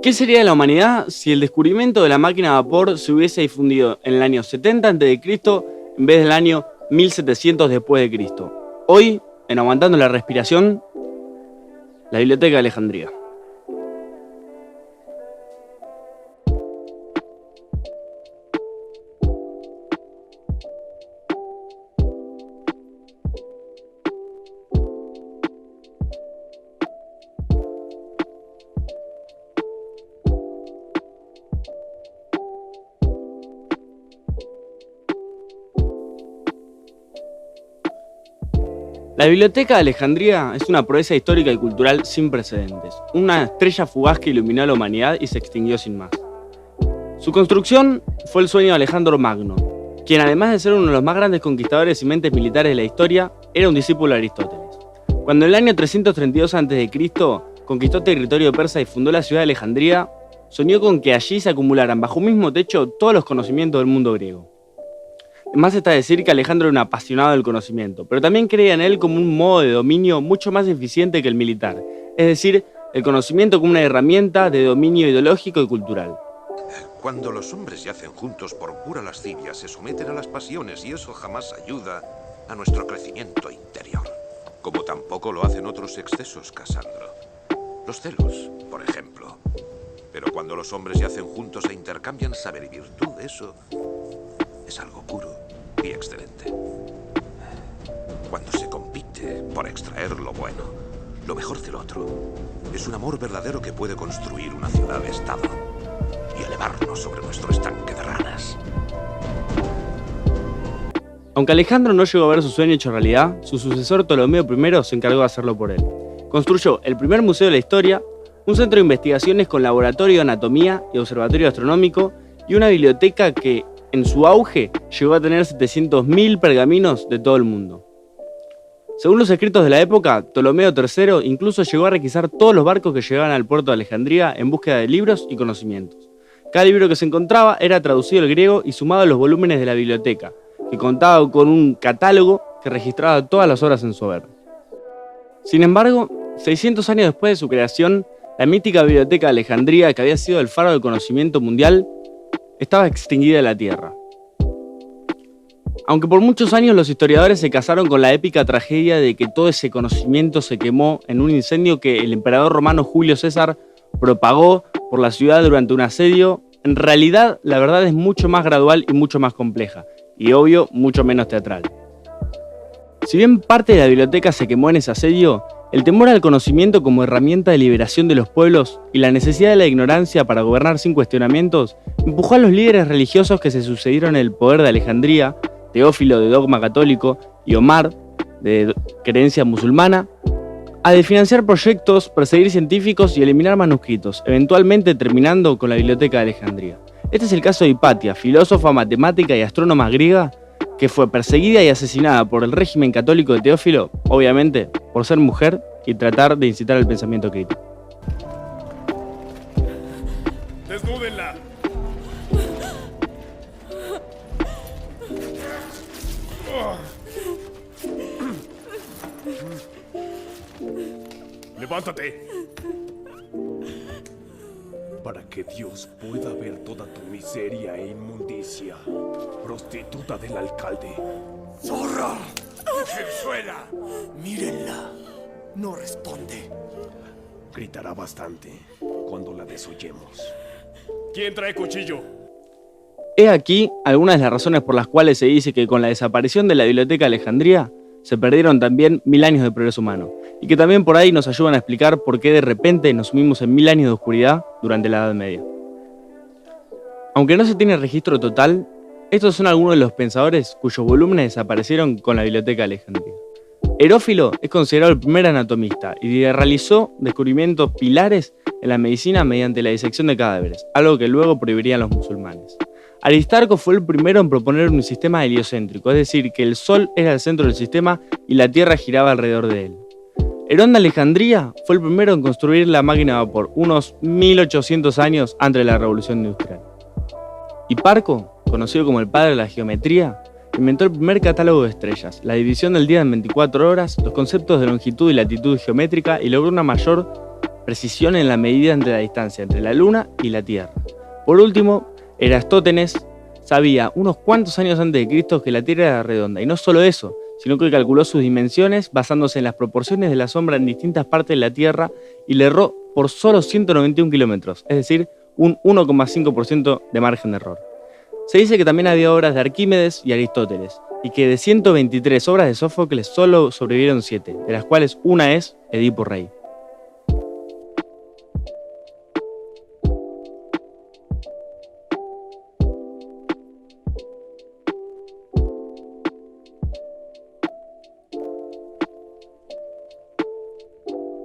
¿Qué sería de la humanidad si el descubrimiento de la máquina a vapor se hubiese difundido en el año 70 a.C. en vez del año 1700 después de Cristo? Hoy, en Aguantando la Respiración, la Biblioteca de Alejandría. La Biblioteca de Alejandría es una proeza histórica y cultural sin precedentes, una estrella fugaz que iluminó a la humanidad y se extinguió sin más. Su construcción fue el sueño de Alejandro Magno, quien además de ser uno de los más grandes conquistadores y mentes militares de la historia, era un discípulo de Aristóteles. Cuando en el año 332 a.C. conquistó territorio persa y fundó la ciudad de Alejandría, soñó con que allí se acumularan bajo un mismo techo todos los conocimientos del mundo griego. Más está decir que Alejandro era un apasionado del conocimiento, pero también creía en él como un modo de dominio mucho más eficiente que el militar, es decir, el conocimiento como una herramienta de dominio ideológico y cultural. Cuando los hombres yacen juntos por pura lascivia, se someten a las pasiones y eso jamás ayuda a nuestro crecimiento interior. Como tampoco lo hacen otros excesos, Casandro. Los celos, por ejemplo. Pero cuando los hombres yacen juntos e intercambian saber y virtud, eso es algo puro y excelente. Cuando se compite por extraer lo bueno, lo mejor del otro, es un amor verdadero que puede construir una ciudad-estado y elevarnos sobre nuestro estanque de ranas. Aunque Alejandro no llegó a ver su sueño hecho realidad, su sucesor Ptolomeo I se encargó de hacerlo por él. Construyó el primer museo de la historia, un centro de investigaciones con laboratorio de anatomía y observatorio astronómico y una biblioteca que, en su auge, llegó a tener 700.000 pergaminos de todo el mundo. Según los escritos de la época, Ptolomeo III incluso llegó a requisar todos los barcos que llegaban al puerto de Alejandría en búsqueda de libros y conocimientos. Cada libro que se encontraba era traducido al griego y sumado a los volúmenes de la biblioteca, que contaba con un catálogo que registraba todas las horas en su haber. Sin embargo, 600 años después de su creación, la mítica Biblioteca de Alejandría, que había sido el faro del conocimiento mundial, estaba extinguida de la Tierra. Aunque por muchos años los historiadores se casaron con la épica tragedia de que todo ese conocimiento se quemó en un incendio que el emperador romano Julio César propagó por la ciudad durante un asedio, en realidad la verdad es mucho más gradual y mucho más compleja, y obvio, mucho menos teatral. Si bien parte de la biblioteca se quemó en ese asedio, el temor al conocimiento como herramienta de liberación de los pueblos y la necesidad de la ignorancia para gobernar sin cuestionamientos empujó a los líderes religiosos que se sucedieron en el poder de Alejandría, Teófilo de dogma católico y Omar de creencia musulmana, a financiar proyectos, perseguir científicos y eliminar manuscritos, eventualmente terminando con la Biblioteca de Alejandría. Este es el caso de Hipatia, filósofa, matemática y astrónoma griega, que fue perseguida y asesinada por el régimen católico de Teófilo, obviamente por ser mujer y tratar de incitar al pensamiento crítico. ¡Desnúdenla! ¡Levántate! Para que Dios pueda ver toda tu miseria e inmundicia, prostituta del alcalde. ¡Zorra! ¡Mujerzuela! ¡Mírenla! No responde. Gritará bastante cuando la desoyemos. ¿Quién trae cuchillo? He aquí algunas de las razones por las cuales se dice que con la desaparición de la Biblioteca de Alejandría se perdieron también 1000 años de progreso humano, y que también por ahí nos ayudan a explicar por qué de repente nos sumimos en 1000 años de oscuridad durante la Edad Media. Aunque no se tiene registro total, estos son algunos de los pensadores cuyos volúmenes desaparecieron con la Biblioteca de Alejandría. Herófilo es considerado el primer anatomista y realizó descubrimientos pilares en la medicina mediante la disección de cadáveres, algo que luego prohibirían los musulmanes. Aristarco fue el primero en proponer un sistema heliocéntrico, es decir, que el Sol era el centro del sistema y la Tierra giraba alrededor de él. Herón de Alejandría fue el primero en construir la máquina de vapor, unos 1800 años antes de la Revolución Industrial. Hiparco, conocido como el padre de la geometría, inventó el primer catálogo de estrellas, la división del día en 24 horas, los conceptos de longitud y latitud geométrica y logró una mayor precisión en la medida entre la distancia entre la Luna y la Tierra. Por último, Eratóstenes sabía unos cuantos años antes de Cristo que la Tierra era redonda, y no solo eso, sino que calculó sus dimensiones basándose en las proporciones de la sombra en distintas partes de la Tierra y le erró por solo 191 kilómetros, es decir, un 1,5% de margen de error. Se dice que también había obras de Arquímedes y Aristóteles, y que de 123 obras de Sófocles solo sobrevivieron 7, de las cuales una es Edipo Rey.